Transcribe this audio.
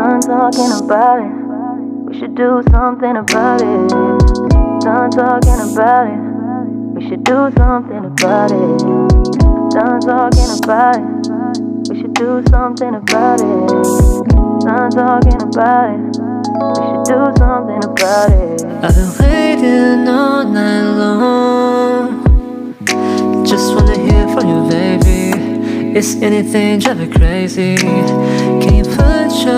Done talking about it. We should do something about it. Done talking about it. We should do something about it. Done talking about it. We should do something about it. Done talking about it. We should do something about it. I've been waiting all night long. Just wanna hear from you, baby. Is anything driving crazy? Can you put your